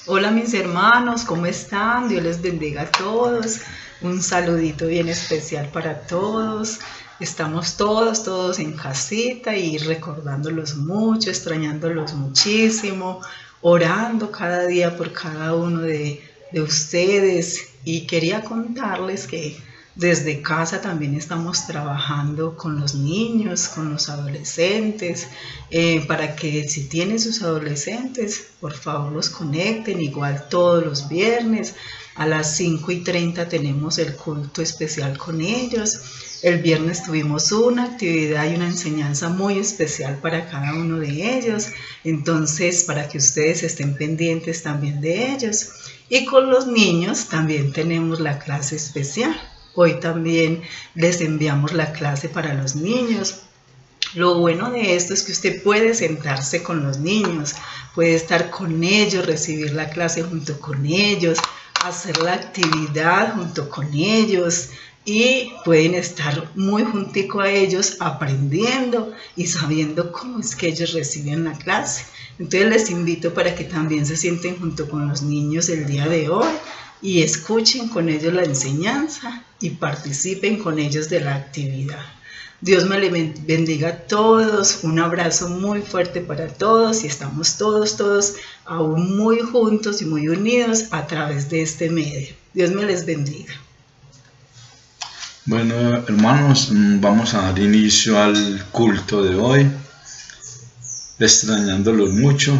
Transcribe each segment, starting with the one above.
Hola mis hermanos, ¿cómo están? Dios les bendiga a todos. Un saludito bien especial para todos. Estamos todos en casita y recordándolos mucho, extrañándolos muchísimo, orando cada día por cada uno de ustedes. Y quería contarles que desde casa también estamos trabajando con los niños, con los adolescentes, para que si tienen sus adolescentes, por favor los conecten, igual todos los viernes. A las 5:30 tenemos el culto especial con ellos. El viernes tuvimos una actividad y una enseñanza muy especial para cada uno de ellos. Entonces, para que ustedes estén pendientes también de ellos. Y con los niños también tenemos la clase especial. Hoy también les enviamos la clase para los niños. Lo bueno de esto es que usted puede sentarse con los niños, puede estar con ellos, recibir la clase junto con ellos, hacer la actividad junto con ellos y pueden estar muy juntico a ellos aprendiendo y sabiendo cómo es que ellos reciben la clase. Entonces les invito para que también se sienten junto con los niños el día de hoy y escuchen con ellos la enseñanza y participen con ellos de la actividad. Dios me le bendiga a todos, un abrazo muy fuerte para todos y estamos todos aún muy juntos y muy unidos a través de este medio. Dios me les bendiga. Bueno, hermanos, vamos a dar inicio al culto de hoy, extrañándolos mucho,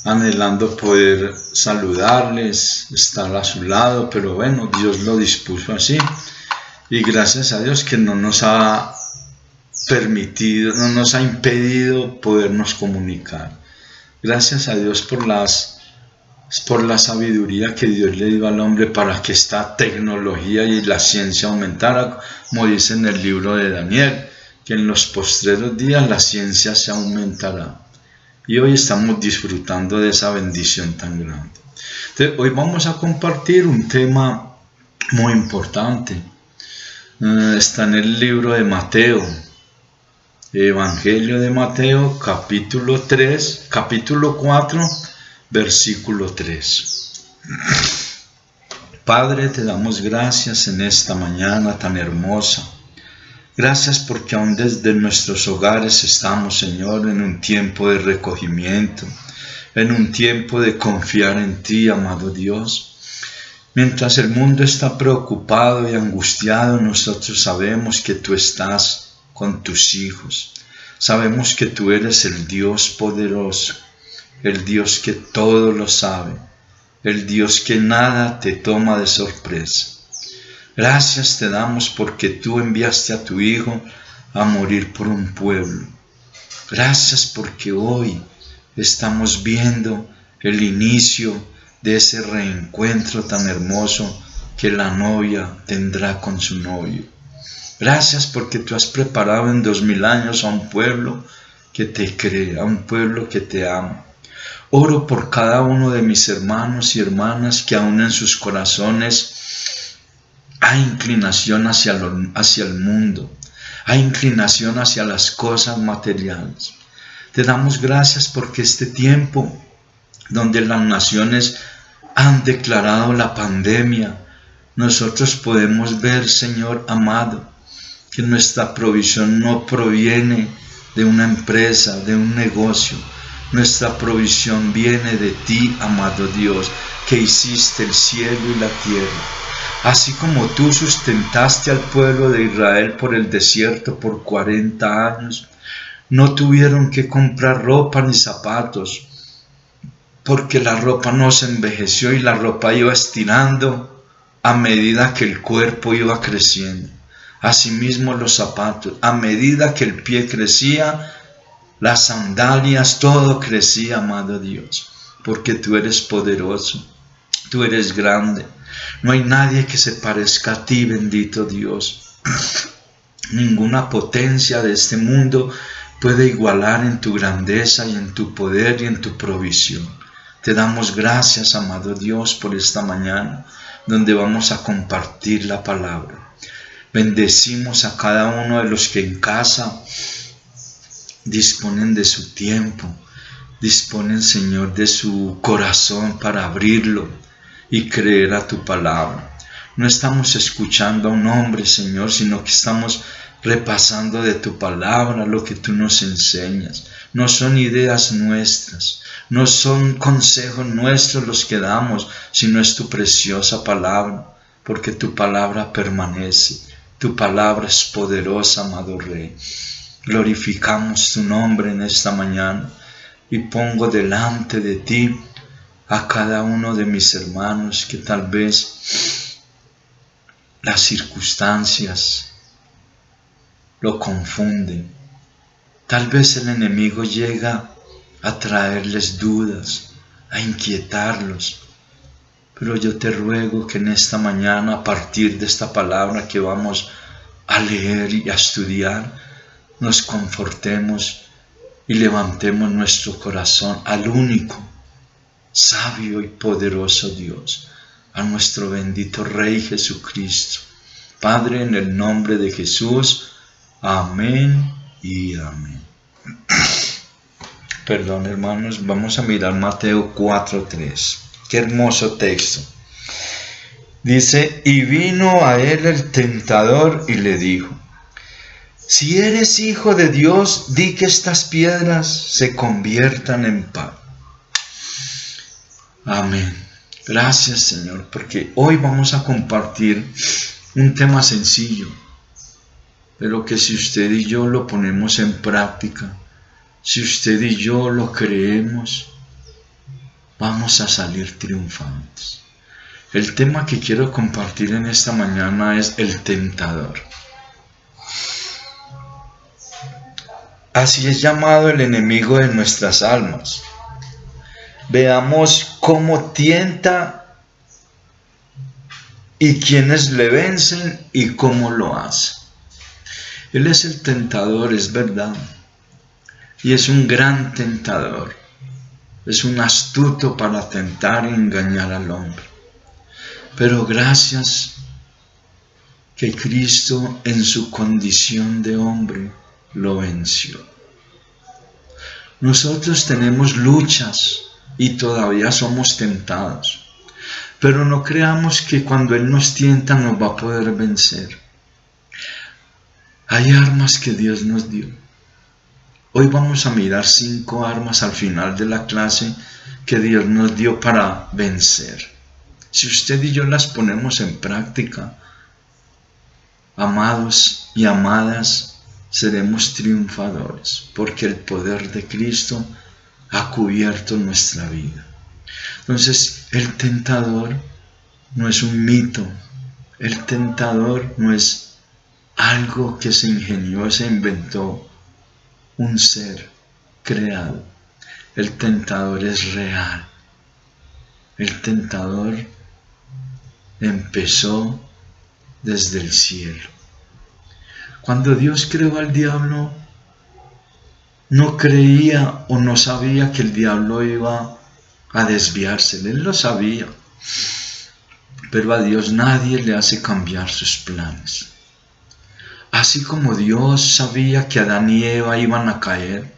anhelando poder saludarles, estar a su lado, pero bueno, Dios lo dispuso así. Y gracias a Dios que no nos ha permitido, no nos ha impedido podernos comunicar. Gracias a Dios por la sabiduría que Dios le dio al hombre para que esta tecnología y la ciencia aumentara, como dice en el libro de Daniel, que en los postreros días la ciencia se aumentará. Y hoy estamos disfrutando de esa bendición tan grande. Entonces, hoy vamos a compartir un tema muy importante. Está en el libro de Mateo, Evangelio de Mateo, capítulo 4, versículo 3. Padre, te damos gracias en esta mañana tan hermosa. Gracias porque aún desde nuestros hogares estamos, Señor, en un tiempo de recogimiento, en un tiempo de confiar en ti, amado Dios. Mientras el mundo está preocupado y angustiado, nosotros sabemos que tú estás con tus hijos. Sabemos que tú eres el Dios poderoso, el Dios que todo lo sabe, el Dios que nada te toma de sorpresa. Gracias te damos porque tú enviaste a tu Hijo a morir por un pueblo. Gracias porque hoy estamos viendo el inicio de ese reencuentro tan hermoso que la novia tendrá con su novio. Gracias porque tú has preparado en 2000 años a un pueblo que te cree, a un pueblo que te ama. Oro por cada uno de mis hermanos y hermanas que aún en sus corazones hay inclinación hacia el mundo, hay inclinación hacia las cosas materiales. Te damos gracias porque este tiempo donde las naciones han declarado la pandemia, nosotros podemos ver, Señor amado, que nuestra provisión no proviene de una empresa, de un negocio. Nuestra provisión viene de ti, amado Dios, que hiciste el cielo y la tierra. Así como tú sustentaste al pueblo de Israel por el desierto por 40 años, no tuvieron que comprar ropa ni zapatos, porque la ropa no se envejeció y la ropa iba estirando a medida que el cuerpo iba creciendo. Asimismo los zapatos, a medida que el pie crecía, las sandalias, todo crecía, amado Dios, porque tú eres poderoso, tú eres grande. No hay nadie que se parezca a ti, bendito Dios. Ninguna potencia de este mundo puede igualar en tu grandeza y en tu poder y en tu provisión. Te damos gracias, amado Dios, por esta mañana, donde vamos a compartir la palabra. Bendecimos a cada uno de los que en casa disponen de su tiempo, disponen, Señor, de su corazón para abrirlo y creer a tu palabra. No estamos escuchando a un hombre, Señor, sino que estamos repasando de tu palabra lo que tú nos enseñas. No son ideas nuestras, no son consejos nuestros los que damos, sino es tu preciosa palabra, porque tu palabra permanece, tu palabra es poderosa, amado Rey. Glorificamos tu nombre en esta mañana y pongo delante de ti a cada uno de mis hermanos que tal vez las circunstancias lo confunden. Tal vez el enemigo llega a traerles dudas, a inquietarlos. Pero yo te ruego que en esta mañana, a partir de esta palabra que vamos a leer y a estudiar, nos confortemos y levantemos nuestro corazón al único, sabio y poderoso Dios, a nuestro bendito Rey Jesucristo. Padre, en el nombre de Jesús, amén y amén. Perdón, hermanos, vamos a mirar Mateo 4:3. Qué hermoso texto. Dice, y vino a él el tentador y le dijo, si eres hijo de Dios, di que estas piedras se conviertan en pan. Amén. Gracias, Señor, porque hoy vamos a compartir un tema sencillo, pero que si usted y yo lo ponemos en práctica, si usted y yo lo creemos, vamos a salir triunfantes. El tema que quiero compartir en esta mañana es el tentador. Así es llamado el enemigo de nuestras almas. Veamos cómo tienta y quiénes le vencen y cómo lo hace. Él es el tentador, es verdad, y es un gran tentador. Es un astuto para tentar y engañar al hombre. Pero gracias que Cristo en su condición de hombre lo venció. Nosotros tenemos luchas y todavía somos tentados, pero no creamos que cuando Él nos tienta nos va a poder vencer. Hay armas que Dios nos dio. Hoy vamos a mirar 5 armas al final de la clase que Dios nos dio para vencer. Si usted y yo las ponemos en práctica, amados y amadas, seremos triunfadores, porque el poder de Cristo ha cubierto nuestra vida. Entonces, el tentador no es un mito, el tentador no es algo que se ingenió, se inventó, un ser creado. El tentador es real. El tentador empezó desde el cielo. Cuando Dios creó al diablo, no creía o no sabía que el diablo iba a desviarse. Él lo sabía. Pero a Dios nadie le hace cambiar sus planes. Así como Dios sabía que Adán y Eva iban a caer,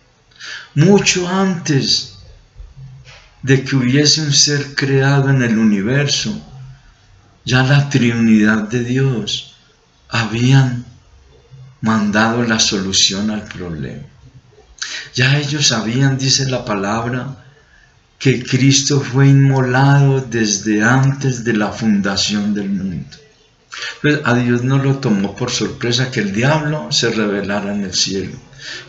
mucho antes de que hubiese un ser creado en el universo, ya la Trinidad de Dios habían mandado la solución al problema. Ya ellos sabían, dice la palabra, que Cristo fue inmolado desde antes de la fundación del mundo. Pues a Dios no lo tomó por sorpresa que el diablo se rebelara en el cielo,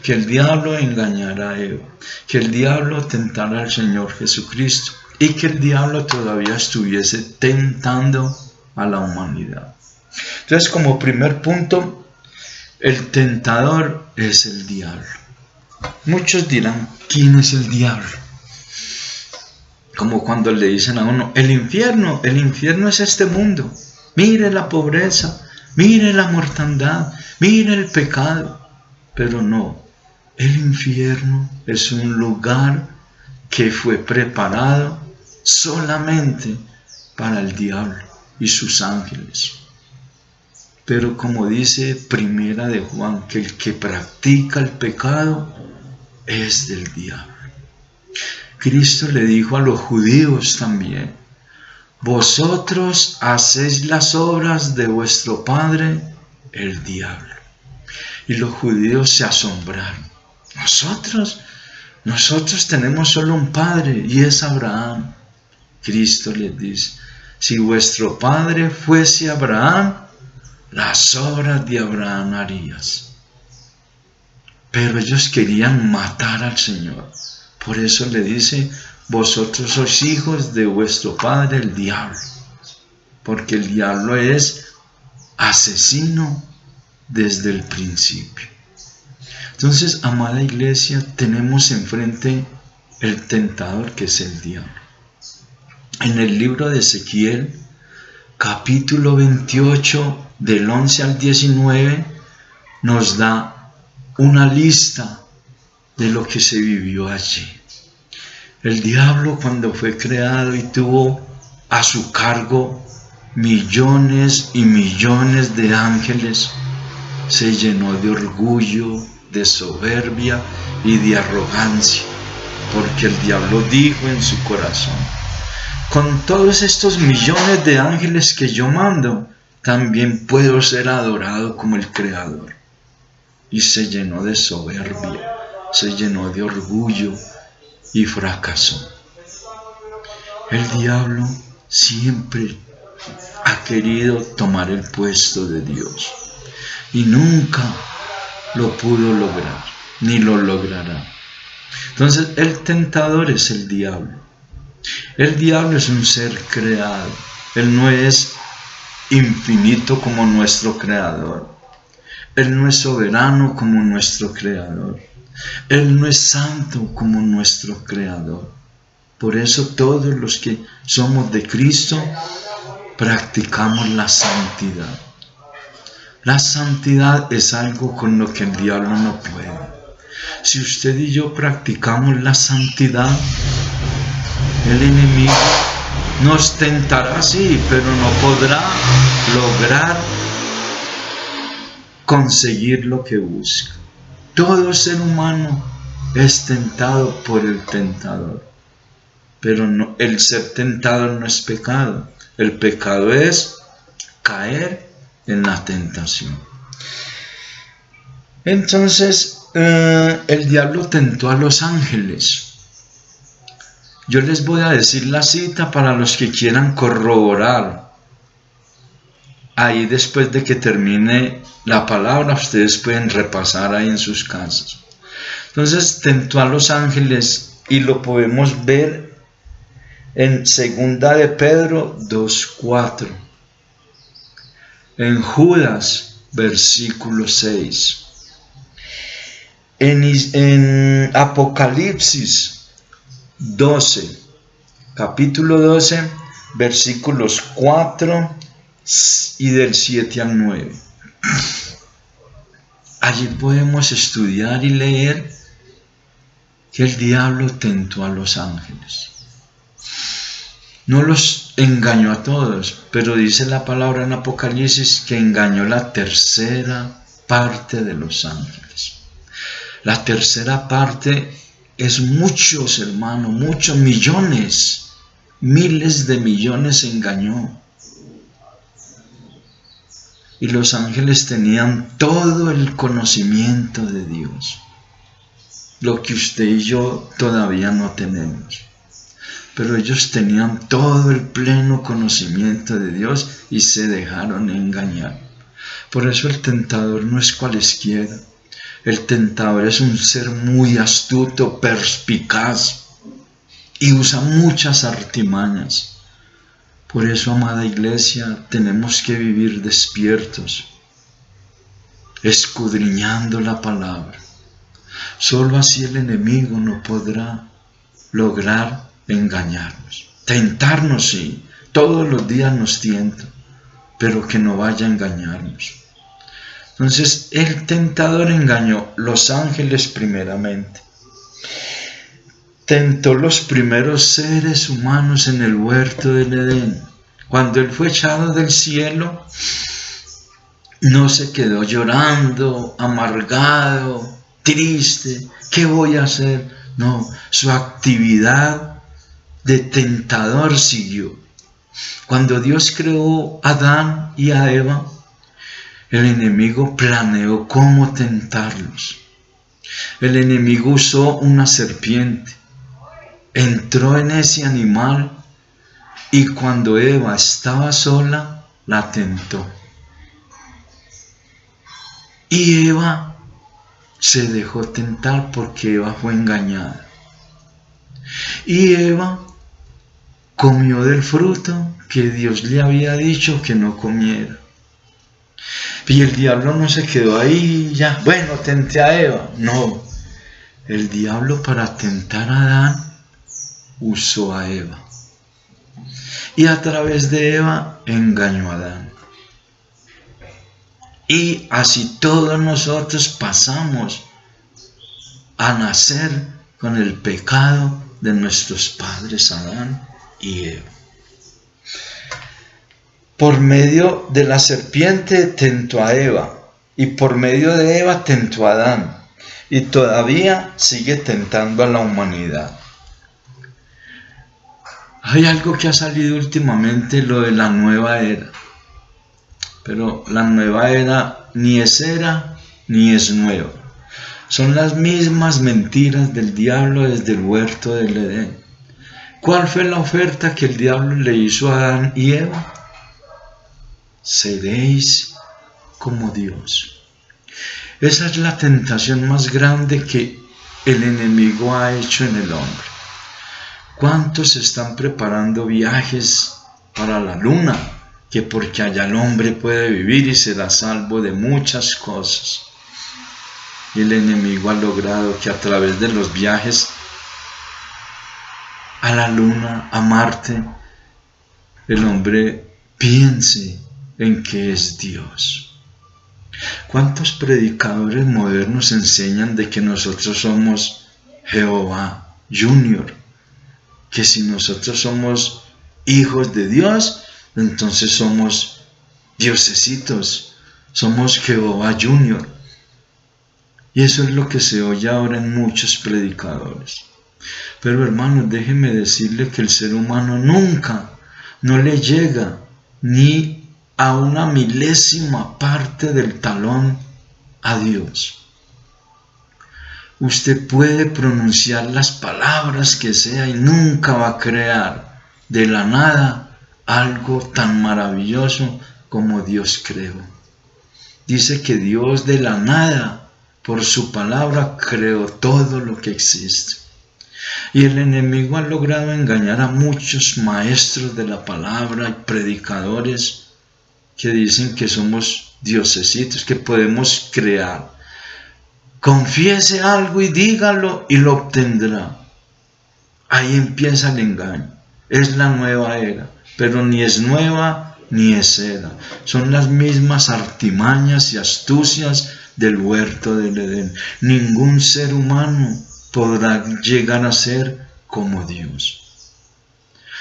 que el diablo engañara a Eva, que el diablo tentara al Señor Jesucristo y que el diablo todavía estuviese tentando a la humanidad. Entonces, como primer punto, el tentador es el diablo. Muchos dirán, ¿quién es el diablo? Como cuando le dicen a uno, el infierno es este mundo. Mire la pobreza, mire la mortandad, mire el pecado. Pero no, el infierno es un lugar que fue preparado solamente para el diablo y sus ángeles. Pero como dice Primera de Juan, que el que practica el pecado es del diablo. Cristo le dijo a los judíos también: vosotros hacéis las obras de vuestro padre, el diablo. Y los judíos se asombraron. Nosotros tenemos solo un padre, y es Abraham. Cristo les dice: si vuestro padre fuese Abraham, las obras de Abraham harías. Pero ellos querían matar al Señor. Por eso le dice: vosotros sois hijos de vuestro padre el diablo. Porque el diablo es asesino desde el principio. Entonces, amada iglesia, tenemos enfrente el tentador, que es el diablo. En el libro de Ezequiel, capítulo 28, del 11 al 19, nos da una lista de lo que se vivió allí. El diablo, cuando fue creado y tuvo a su cargo millones y millones de ángeles, se llenó de orgullo, de soberbia y de arrogancia, porque el diablo dijo en su corazón: con todos estos millones de ángeles que yo mando, también puedo ser adorado como el Creador. Y se llenó de soberbia, se llenó de orgullo y fracasó. El diablo siempre ha querido tomar el puesto de Dios y nunca lo pudo lograr, ni lo logrará. Entonces, el tentador es el diablo. El diablo es un ser creado. Él no es infinito como nuestro Creador. Él no es soberano como nuestro Creador. Él no es santo como nuestro Creador. Por eso todos los que somos de Cristo practicamos la santidad. La santidad es algo con lo que el diablo no puede. Si usted y yo practicamos la santidad, el enemigo nos tentará, sí, pero no podrá lograr conseguir lo que busca. Todo ser humano es tentado por el tentador, pero no, el ser tentado no es pecado. El pecado es caer en la tentación. Entonces, el diablo tentó a los ángeles. Yo les voy a decir la cita para los que quieran corroborar. Ahí, después de que termine la palabra, ustedes pueden repasar ahí en sus casas. Entonces, tentó a los ángeles y lo podemos ver en 2 de Pedro 2:4. En Judas, versículo 6. En Apocalipsis 12, capítulo 12, versículos 4 y del 7 al 9. Allí podemos estudiar y leer que el diablo tentó a los ángeles. No los engañó a todos, pero dice la palabra en Apocalipsis que engañó la tercera parte de los ángeles. La tercera parte es muchos, hermano, muchos millones, miles de millones engañó. Y los ángeles tenían todo el conocimiento de Dios, lo que usted y yo todavía no tenemos. Pero ellos tenían todo el pleno conocimiento de Dios y se dejaron engañar. Por eso el tentador no es cualesquiera. El tentador es un ser muy astuto, perspicaz y usa muchas artimañas. Por eso, amada iglesia, tenemos que vivir despiertos, escudriñando la palabra. Solo así el enemigo no podrá lograr engañarnos. Tentarnos, sí, todos los días nos tienta, pero que no vaya a engañarnos. Entonces, el tentador engañó los ángeles primeramente. Tentó los primeros seres humanos en el huerto del Edén. Cuando él fue echado del cielo, no se quedó llorando, amargado, triste. ¿Qué voy a hacer? No, su actividad de tentador siguió. Cuando Dios creó a Adán y a Eva, el enemigo planeó cómo tentarlos. El enemigo usó una serpiente, entró en ese animal y cuando Eva estaba sola, la tentó. Y Eva se dejó tentar porque Eva fue engañada. Y Eva comió del fruto que Dios le había dicho que no comiera. Y el diablo no se quedó ahí ya, bueno, tenté a Eva. No, el diablo para tentar a Adán usó a Eva. Y a través de Eva engañó a Adán. Y así todos nosotros pasamos a nacer con el pecado de nuestros padres Adán y Eva. Por medio de la serpiente tentó a Eva y por medio de Eva tentó a Adán y todavía sigue tentando a la humanidad. Hay algo que ha salido últimamente, lo de la nueva era. Pero la nueva era ni es nueva. Son las mismas mentiras del diablo desde el huerto del Edén. ¿Cuál fue la oferta que el diablo le hizo a Adán y Eva? Seréis como Dios. Esa es la tentación más grande que el enemigo ha hecho en el hombre. ¿Cuántos están preparando viajes para la luna? Que porque allá el hombre puede vivir y será salvo de muchas cosas. Y el enemigo ha logrado que a través de los viajes a la luna, a Marte, el hombre piense en que es Dios. ¿Cuántos predicadores modernos enseñan de que nosotros somos Jehová Junior? Que si nosotros somos hijos de Dios, entonces somos diosesitos, somos Jehová Junior. Y eso es lo que se oye ahora en muchos predicadores. Pero hermanos, déjenme decirle que el ser humano nunca, no le llega ni a una milésima parte del talón a Dios. Usted puede pronunciar las palabras que sea y nunca va a crear de la nada algo tan maravilloso como Dios creó. Dice que Dios de la nada, por su palabra, creó todo lo que existe. Y el enemigo ha logrado engañar a muchos maestros de la palabra y predicadores que dicen que somos diosesitos, que podemos crear. Confiese algo y dígalo y lo obtendrá. Ahí empieza el engaño. Es la nueva era, pero ni es nueva ni es era. Son las mismas artimañas y astucias del huerto del Edén. Ningún ser humano podrá llegar a ser como Dios.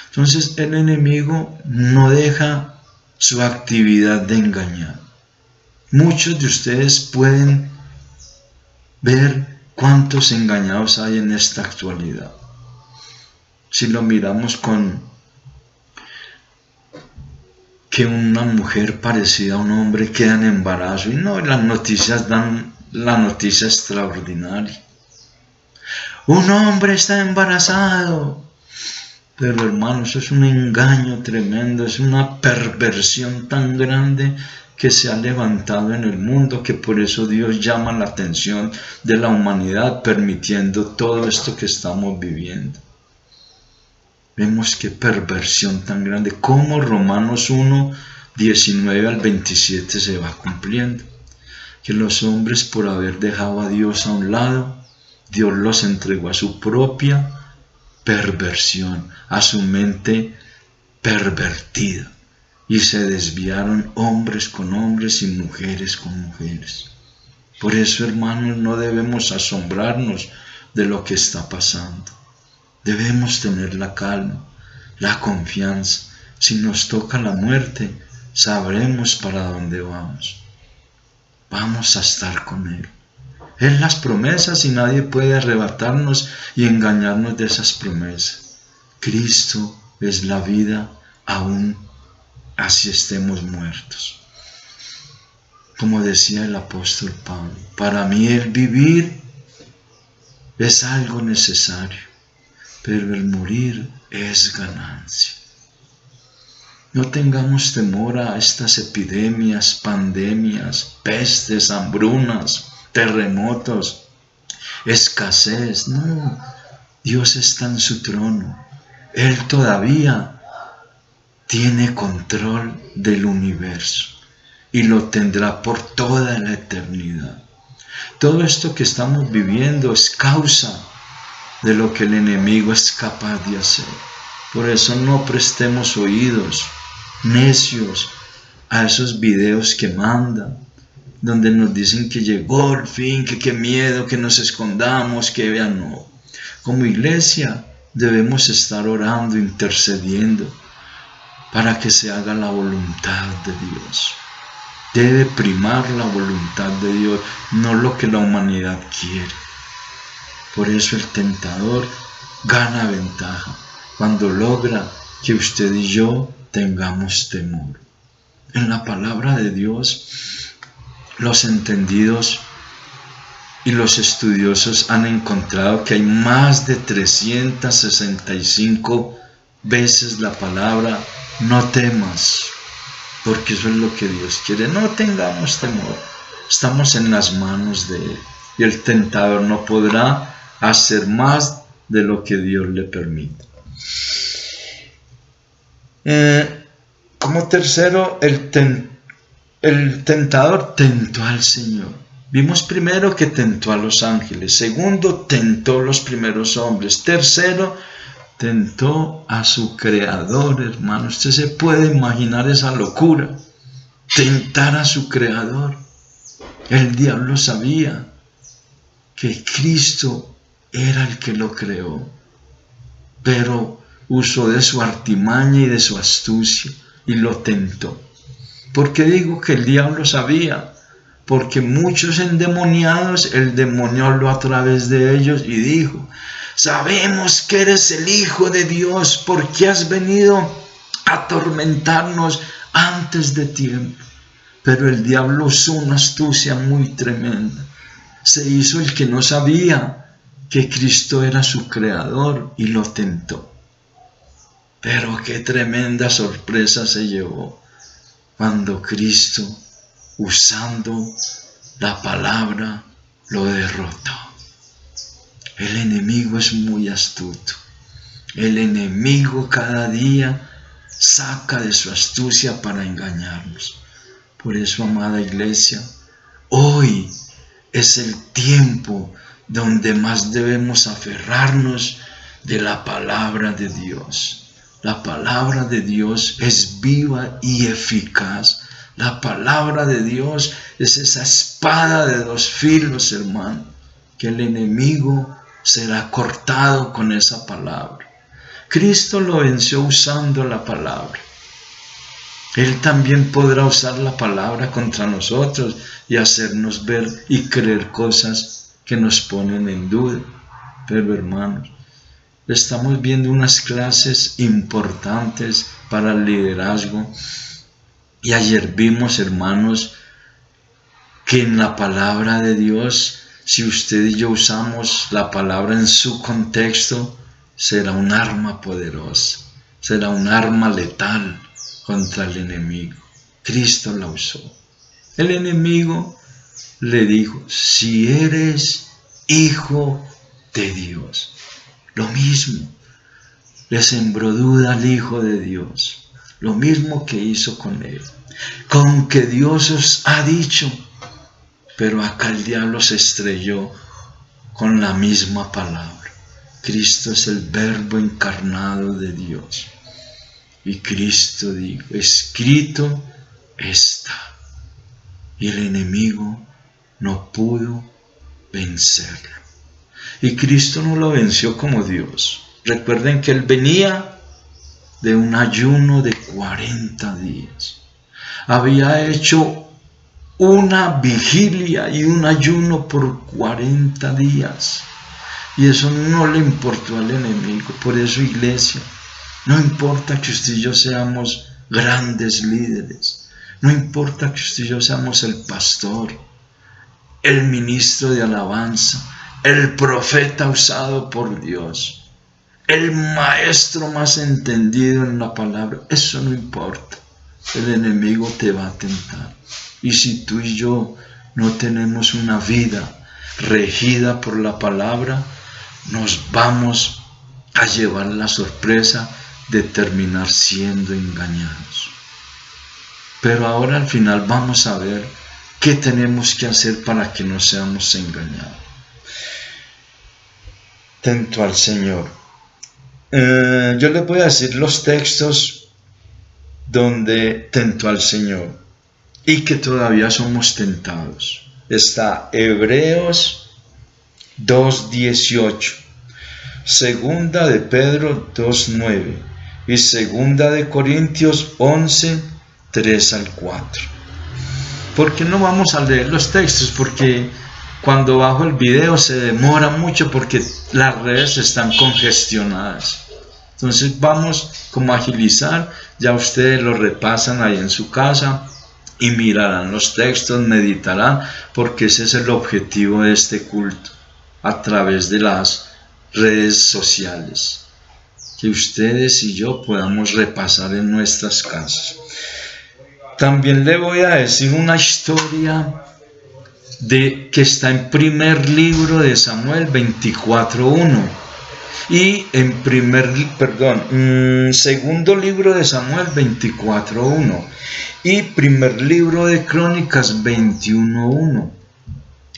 Entonces el enemigo no deja su actividad de engañar. Muchos de ustedes pueden ver cuántos engañados hay en esta actualidad. Si lo miramos con que una mujer parecida a un hombre queda en embarazo y no, las noticias dan la noticia extraordinaria. Un hombre está embarazado. Pero hermano, eso es un engaño tremendo, es una perversión tan grande que se ha levantado en el mundo, que por eso Dios llama la atención de la humanidad permitiendo todo esto que estamos viviendo. Vemos qué perversión tan grande, cómo Romanos 1, 19 al 27 se va cumpliendo. Que los hombres, por haber dejado a Dios a un lado, Dios los entregó a su propia perversión, a su mente pervertida, y se desviaron hombres con hombres y mujeres con mujeres. Por eso, hermanos, no debemos asombrarnos de lo que está pasando. Debemos tener la calma, la confianza. Si nos toca la muerte, sabremos para dónde vamos. Vamos a estar con Él. Él las promesas y nadie puede arrebatarnos y engañarnos de esas promesas. Cristo es la vida aún así estemos muertos. Como decía el apóstol Pablo, para mí el vivir es algo necesario, pero el morir es ganancia. No tengamos temor a estas epidemias, pandemias, pestes, hambrunas, terremotos, escasez. No, Dios está en su trono. Él todavía tiene control del universo y lo tendrá por toda la eternidad. Todo esto que estamos viviendo es causa de lo que el enemigo es capaz de hacer. Por eso no prestemos oídos necios a esos videos que mandan, donde nos dicen que llegó el fin, que qué miedo, que nos escondamos, que vean, no. Como iglesia debemos estar orando, intercediendo, para que se haga la voluntad de Dios. Debe primar la voluntad de Dios, no lo que la humanidad quiere. Por eso el tentador gana ventaja cuando logra que usted y yo tengamos temor. En la palabra de Dios, los entendidos y los estudiosos han encontrado que hay más de 365 veces la palabra no temas, porque eso es lo que Dios quiere. No tengamos temor, estamos en las manos de Él y el tentador no podrá hacer más de lo que Dios le permite. Como tercero, el tentador tentó al Señor. Vimos primero que tentó a los ángeles. Segundo, tentó a los primeros hombres. Tercero, tentó a su creador, hermano. Usted se puede imaginar esa locura. Tentar a su creador. El diablo sabía que Cristo era el que lo creó, pero usó de su artimaña y de su astucia y lo tentó. ¿Por qué digo que el diablo sabía? Porque muchos endemoniados, el demonio habló a través de ellos y dijo: sabemos que eres el Hijo de Dios, porque has venido a atormentarnos antes de tiempo. Pero el diablo usó una astucia muy tremenda. Se hizo el que no sabía que Cristo era su creador y lo tentó. Pero qué tremenda sorpresa se llevó cuando Cristo, usando la palabra, lo derrotó. El enemigo es muy astuto. El enemigo cada día saca de su astucia para engañarnos. Por eso, amada iglesia, hoy es el tiempo donde más debemos aferrarnos de la palabra de Dios. La palabra de Dios es viva y eficaz. La palabra de Dios es esa espada de dos filos, hermano, que el enemigo será cortado con esa palabra. Cristo lo venció usando la palabra. Él también podrá usar la palabra contra nosotros y hacernos ver y creer cosas que nos ponen en duda. Pero, hermanos, estamos viendo unas clases importantes para el liderazgo. Y ayer vimos, hermanos, que en la palabra de Dios, si usted y yo usamos la palabra en su contexto, será un arma poderosa, será un arma letal contra el enemigo. Cristo la usó. El enemigo le dijo: si eres hijo de Dios. Lo mismo, le sembró duda al Hijo de Dios. Lo mismo que hizo con él. Con que Dios os ha dicho. Pero acá el diablo se estrelló con la misma palabra. Cristo es el Verbo encarnado de Dios. Y Cristo dijo: escrito está. Y el enemigo no pudo vencerlo. Y Cristo no lo venció como Dios. Recuerden que Él venía de un ayuno de 40 días. Había hecho una vigilia y un ayuno por 40 días. Y eso no le importó al enemigo. Por eso, iglesia, no importa que usted y yo seamos grandes líderes, no importa que usted y yo seamos el pastor, el ministro de alabanza, el profeta usado por Dios, el maestro más entendido en la palabra, eso no importa. El enemigo te va a tentar. Y si tú y yo no tenemos una vida regida por la palabra, nos vamos a llevar la sorpresa de terminar siendo engañados. Pero ahora al final vamos a ver qué tenemos que hacer para que no seamos engañados. Tento al Señor. Yo les voy a decir los textos donde tentó al Señor y que todavía somos tentados. Está Hebreos 2:18, segunda de Pedro 2:9 y segunda de Corintios 11:3 al 4. ¿Por qué no vamos a leer los textos? Porque cuando bajo el video se demora mucho porque las redes están congestionadas. Entonces vamos como a agilizar, ya ustedes lo repasan ahí en su casa y mirarán los textos, meditarán, porque ese es el objetivo de este culto a través de las redes sociales, que ustedes y yo podamos repasar en nuestras casas. También le voy a decir una historia que está en primer libro de Samuel 24:1 y en segundo libro de Samuel 24:1 y primer libro de Crónicas 21:1.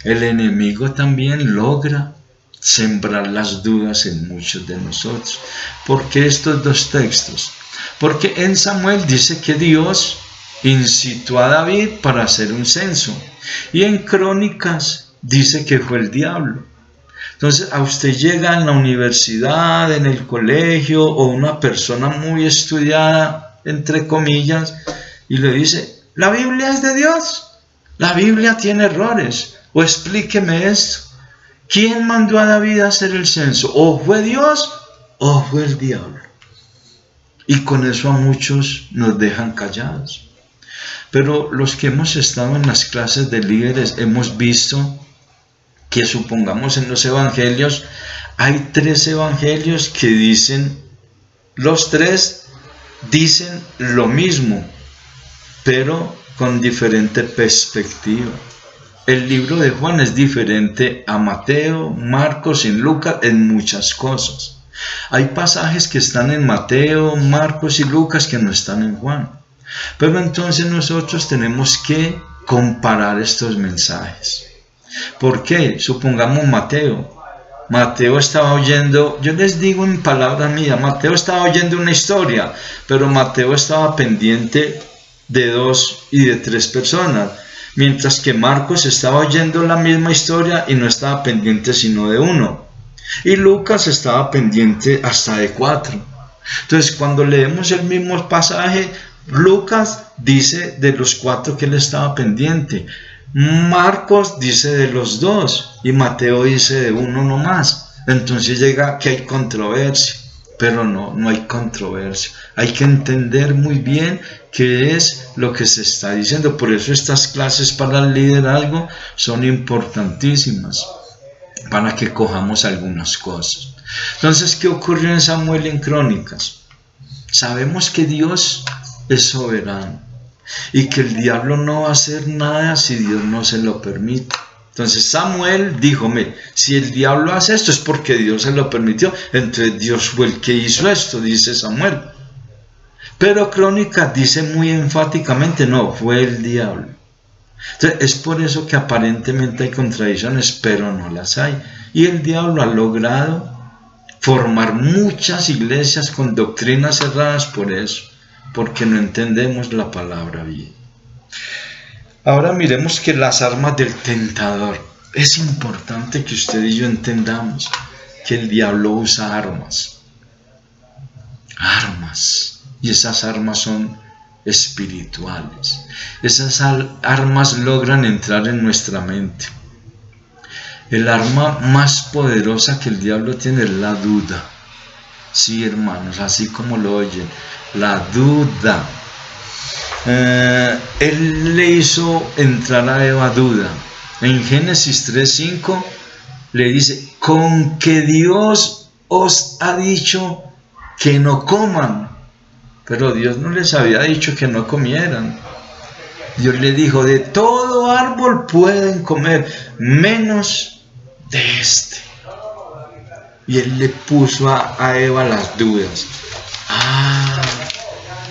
El enemigo también logra sembrar las dudas en muchos de nosotros. ¿Por qué estos dos textos? Porque en Samuel dice que Dios incitó a David para hacer un censo, y en Crónicas dice que fue el diablo. Entonces a usted llega en la universidad, en el colegio, o una persona muy estudiada, entre comillas, y le dice: la Biblia es de Dios, la Biblia tiene errores, o explíqueme esto. ¿Quién mandó a David a hacer el censo? ¿O fue Dios o fue el diablo? Y con eso a muchos nos dejan callados. Pero los que hemos estado en las clases de líderes hemos visto que, supongamos, en los evangelios hay 3 evangelios que dicen, los 3 dicen lo mismo, pero con diferente perspectiva. El libro de Juan es diferente a Mateo, Marcos y Lucas en muchas cosas. Hay pasajes que están en Mateo, Marcos y Lucas que no están en Juan. Pero entonces nosotros tenemos que comparar estos mensajes. ¿Por qué? Supongamos Mateo estaba oyendo, yo les digo en palabras mías, Mateo estaba oyendo una historia, pero Mateo estaba pendiente de 2 y de 3 personas, mientras que Marcos estaba oyendo la misma historia y no estaba pendiente sino de 1, y Lucas estaba pendiente hasta de 4. Entonces, cuando leemos el mismo pasaje, Lucas dice de los 4 que él estaba pendiente, Marcos dice de los 2 y Mateo dice de 1 nomás. Entonces llega que hay controversia, pero no hay controversia. Hay que entender muy bien qué es lo que se está diciendo. Por eso estas clases para el liderazgo son importantísimas, para que cojamos algunas cosas. Entonces, ¿qué ocurrió en Samuel y en Crónicas? Sabemos que Dios es soberano y que el diablo no va a hacer nada si Dios no se lo permite. Entonces Samuel dijo: si el diablo hace esto es porque Dios se lo permitió, entonces Dios fue el que hizo esto, dice Samuel. Pero Crónicas dice muy enfáticamente: no, fue el diablo. Entonces es por eso que aparentemente hay contradicciones, pero no las hay. Y el diablo ha logrado formar muchas iglesias con doctrinas erradas por eso, porque no entendemos la palabra bien. Ahora miremos que las armas del tentador. Es importante que usted y yo entendamos que el diablo usa armas. Y esas armas son espirituales. Esas armas logran entrar en nuestra mente. El arma más poderosa que el diablo tiene es la duda. Sí, hermanos, así como lo oyen, la duda. Él le hizo entrar a Eva duda. En Génesis 3:5 le dice, con que Dios os ha dicho que no coman. Pero Dios no les había dicho que no comieran. Dios le dijo, de todo árbol pueden comer, menos de este. Y él le puso a Eva las dudas.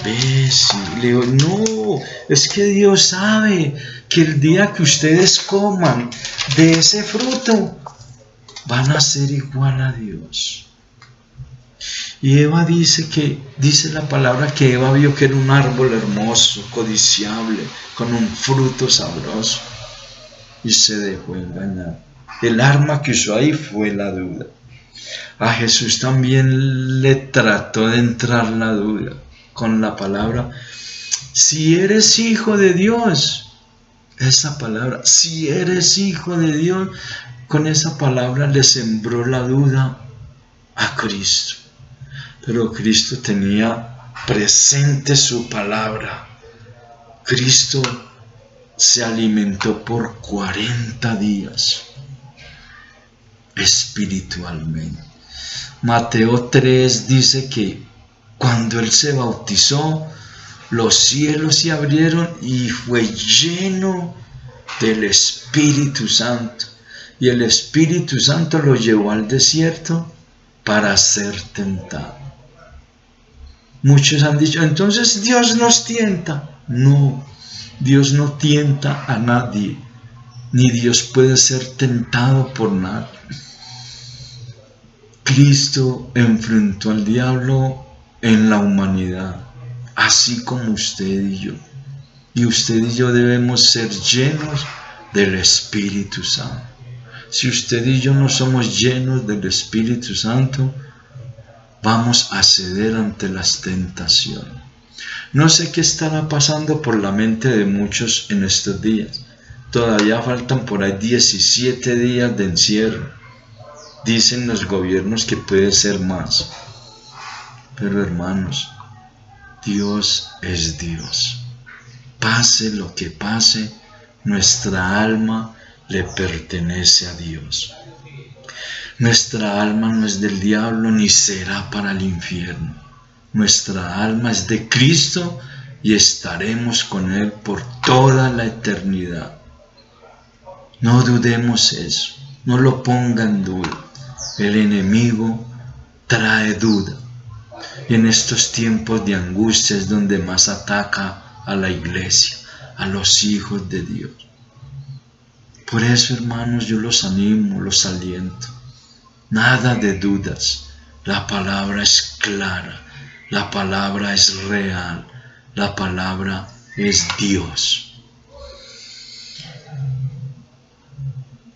¿Ves? Le digo, no, es que Dios sabe que el día que ustedes coman de ese fruto, van a ser igual a Dios. Y Eva dice la palabra que Eva vio que era un árbol hermoso, codiciable, con un fruto sabroso. Y se dejó engañar. El arma que usó ahí fue la duda. A Jesús también le trató de entrar la duda con la palabra, si eres hijo de Dios. Esa palabra, si eres hijo de Dios, con esa palabra le sembró la duda a Cristo. Pero Cristo tenía presente su palabra. Cristo se alimentó por 40 días espiritualmente. Mateo 3 dice que cuando él se bautizó, los cielos se abrieron y fue lleno del Espíritu Santo. Y el Espíritu Santo lo llevó al desierto para ser tentado. Muchos han dicho, entonces Dios nos tienta. No, Dios no tienta a nadie, ni Dios puede ser tentado por nadie. Cristo enfrentó al diablo en la humanidad, así como usted y yo. Y usted y yo debemos ser llenos del Espíritu Santo. Si usted y yo no somos llenos del Espíritu Santo, vamos a ceder ante las tentaciones. No sé qué estará pasando por la mente de muchos en estos días. Todavía faltan por ahí 17 días de encierro. Dicen los gobiernos que puede ser más. Pero hermanos, Dios es Dios. Pase lo que pase, nuestra alma le pertenece a Dios. Nuestra alma no es del diablo ni será para el infierno. Nuestra alma es de Cristo y estaremos con Él por toda la eternidad. No dudemos eso, no lo ponga en duda. El enemigo trae duda. Y en estos tiempos de angustia es donde más ataca a la iglesia, a los hijos de Dios. Por eso, hermanos, yo los animo, los aliento. Nada de dudas. La palabra es clara. La palabra es real. La palabra es Dios.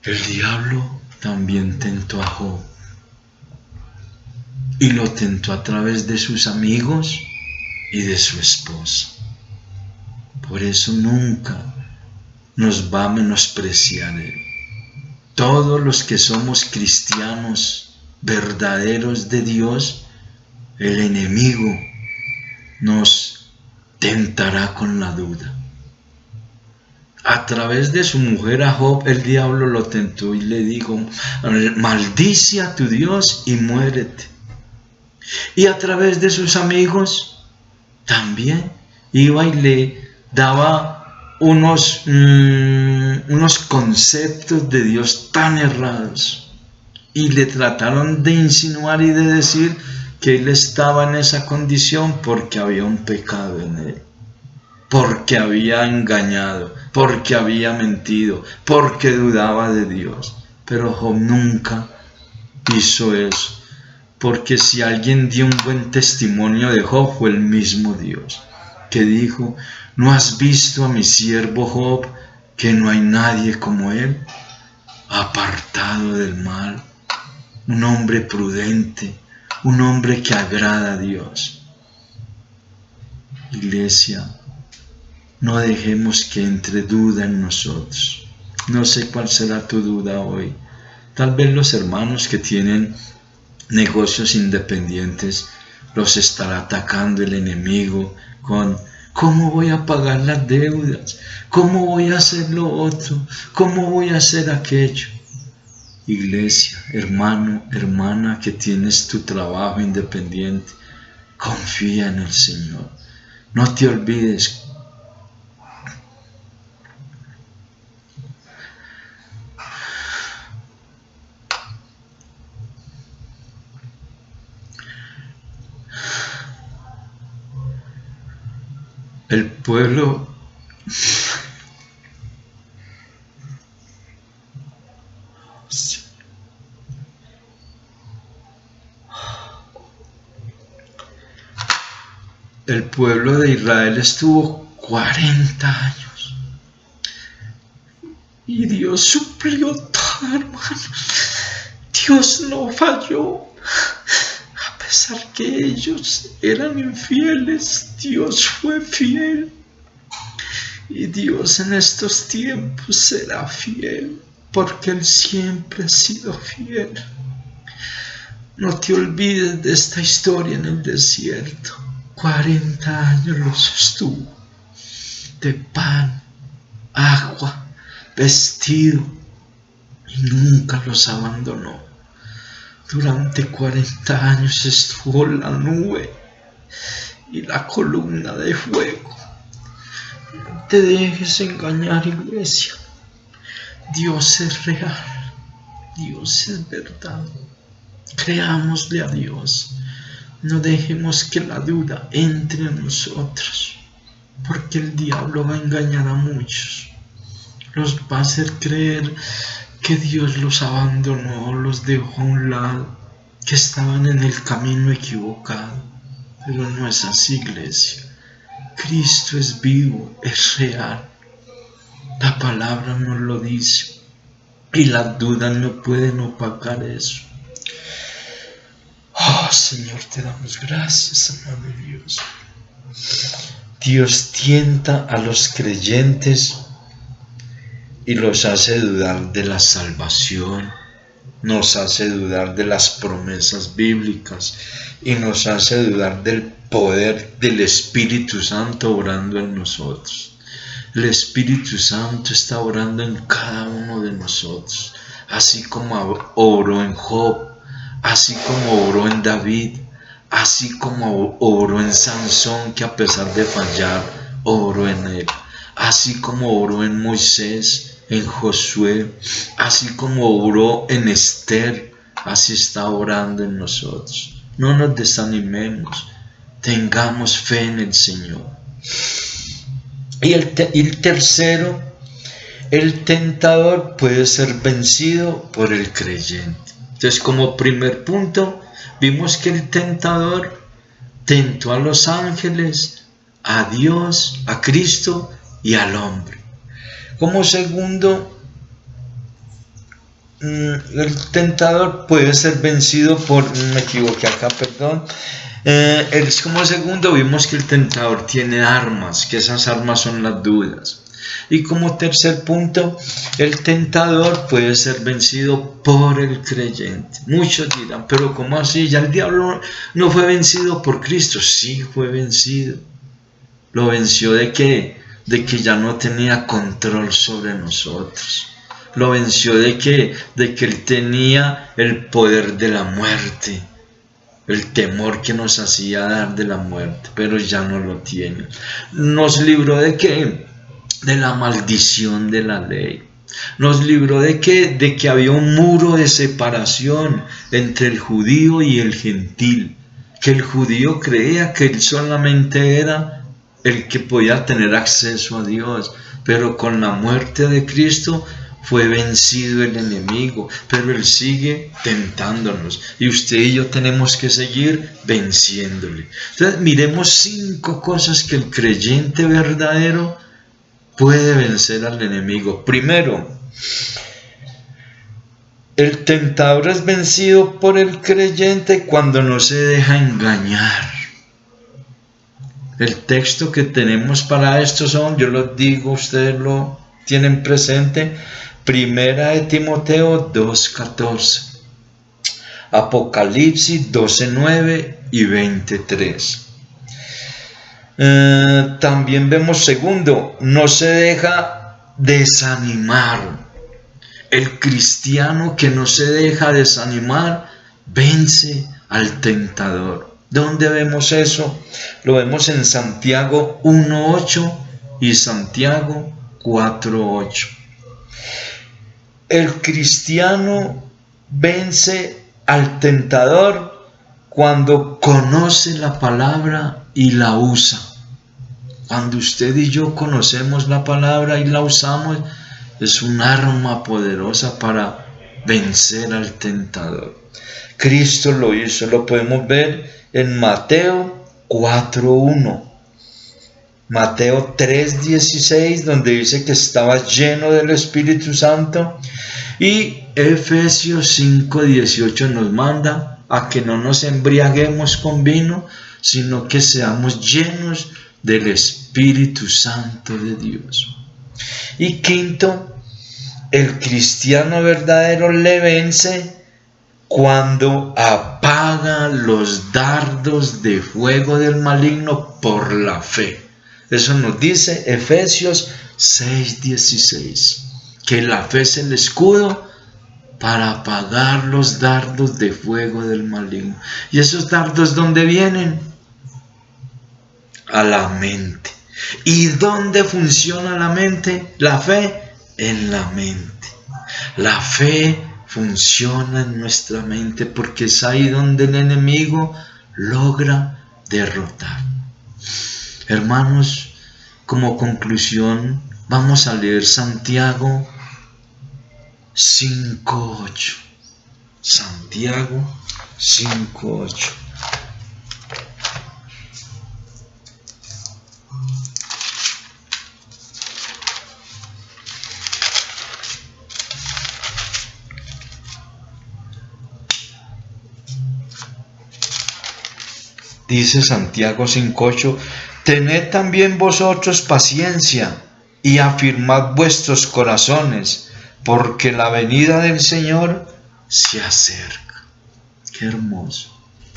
El diablo también tentó a Job. Y lo tentó a través de sus amigos y de su esposa. Por eso nunca nos va a menospreciar Él. Todos los que somos cristianos verdaderos de Dios, el enemigo nos tentará con la duda. A través de su mujer a Job, el diablo lo tentó y le dijo, maldice a tu Dios y muérete. Y a través de sus amigos, también iba y le daba unos conceptos de Dios tan errados. Y le trataron de insinuar y de decir que él estaba en esa condición porque había un pecado en él. Porque había engañado, porque había mentido, porque dudaba de Dios. Pero Job nunca hizo eso, porque si alguien dio un buen testimonio de Job fue el mismo Dios, que dijo, ¿no has visto a mi siervo Job, que no hay nadie como él, apartado del mal, un hombre prudente, un hombre que agrada a Dios? Iglesia, No dejemos que entre duda en nosotros. No sé cuál será tu duda hoy. Tal vez los hermanos que tienen negocios independientes los estará atacando el enemigo con ¿cómo voy a pagar las deudas? ¿Cómo voy a hacer lo otro? ¿Cómo voy a hacer aquello? Iglesia, hermano, hermana que tienes tu trabajo independiente, confía en el Señor. No te olvides. El pueblo de Israel estuvo 40 años y Dios suplió todo, hermano. Dios no falló. A pesar que ellos eran infieles, Dios fue fiel. Y Dios en estos tiempos será fiel, porque Él siempre ha sido fiel. No te olvides de esta historia en el desierto. 40 años los sostuvo, de pan, agua, vestido, y nunca los abandonó. Durante 40 años estuvo la nube y la columna de fuego. No te dejes engañar, iglesia. Dios es real, Dios es verdad. Creámosle a Dios. No dejemos que la duda entre en nosotros, porque el diablo va a engañar a muchos. Los va a hacer creer que Dios los abandonó, los dejó a un lado, que estaban en el camino equivocado. Pero no es así, iglesia. Cristo es vivo, es real. La palabra nos lo dice. Y las dudas no pueden opacar eso. Oh, Señor, te damos gracias, amado Dios. Dios tienta a los creyentes y los hace dudar de la salvación, nos hace dudar de las promesas bíblicas y nos hace dudar del poder del Espíritu Santo obrando en nosotros. El Espíritu Santo está obrando en cada uno de nosotros, así como obró en Job, así como obró en David, así como obró en Sansón, que a pesar de fallar, obró en él, así como obró en Moisés, en Josué, así como obró en Esther, así está obrando en nosotros. No nos desanimemos, tengamos fe en el Señor. Y el tercero, el tentador puede ser vencido por el creyente. Entonces, como primer punto, vimos que el tentador tentó a los ángeles, a Dios, a Cristo y al hombre. Como segundo, el tentador puede ser vencido por, me equivoqué acá, perdón. Como segundo vimos que el tentador tiene armas, que esas armas son las dudas. Y como tercer punto, el tentador puede ser vencido por el creyente. Muchos dirán, pero ¿cómo así? ¿Ya el diablo no fue vencido por Cristo? Sí, fue vencido. ¿Lo venció de qué? De que ya no tenía control sobre nosotros. Lo venció de qué? De que él tenía el poder de la muerte. El temor que nos hacía dar de la muerte, pero ya no lo tiene. ¿Nos libró de qué? De la maldición de la ley. Nos libró de qué? De que había un muro de separación entre el judío y el gentil. Que el judío creía que él solamente era el que podía tener acceso a Dios, pero con la muerte de Cristo fue vencido el enemigo, pero Él sigue tentándonos y usted y yo tenemos que seguir venciéndole. Entonces miremos 5 cosas que el creyente verdadero puede vencer al enemigo. Primero, el tentador es vencido por el creyente cuando no se deja engañar. El texto que tenemos para esto son, yo lo digo, ustedes lo tienen presente, Primera de Timoteo 2:14, Apocalipsis 12:9 y 23. También vemos segundo, no se deja desanimar. El cristiano que no se deja desanimar vence al tentador. ¿Dónde vemos eso? Lo vemos en Santiago 1:8 y Santiago 4:8. El cristiano vence al tentador cuando conoce la palabra y la usa. Cuando usted y yo conocemos la palabra y la usamos, es un arma poderosa para vencer al tentador. Cristo lo hizo, lo podemos ver en Mateo 4:1, Mateo 3:16, donde dice que estaba lleno del Espíritu Santo, y Efesios 5:18 nos manda a que no nos embriaguemos con vino, sino que seamos llenos del Espíritu Santo de Dios. Y quinto, el cristiano verdadero le vence cuando apaga los dardos de fuego del maligno por la fe. Eso nos dice Efesios 6:16, que la fe es el escudo para apagar los dardos de fuego del maligno. ¿Y esos dardos dónde vienen? A la mente. ¿Y dónde funciona la mente? La fe en la mente. La fe funciona en nuestra mente porque es ahí donde el enemigo logra derrotar. Hermanos, como conclusión, vamos a leer Santiago 5:8. Santiago 5:8. Dice Santiago 5:8, tened también vosotros paciencia y afirmad vuestros corazones, porque la venida del Señor se acerca. Qué hermoso.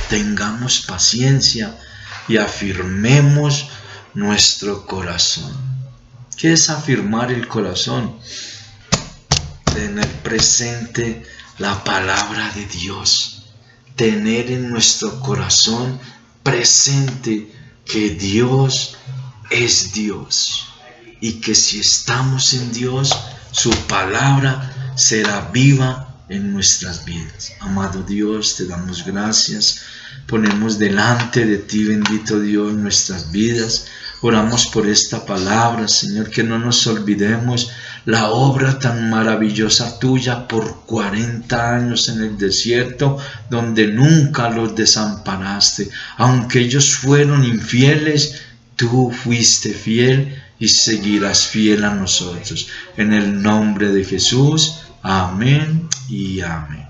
Tengamos paciencia y afirmemos nuestro corazón. ¿Qué es afirmar el corazón? Tener presente la palabra de Dios. Tener en nuestro corazón presente que Dios es Dios y que si estamos en Dios, su palabra será viva en nuestras vidas. Amado Dios, te damos gracias, ponemos delante de ti, bendito Dios, nuestras vidas. Oramos por esta palabra, Señor, que no nos olvidemos la obra tan maravillosa tuya por 40 años en el desierto, donde nunca los desamparaste. Aunque ellos fueron infieles, tú fuiste fiel y seguirás fiel a nosotros. En el nombre de Jesús, amén y amén.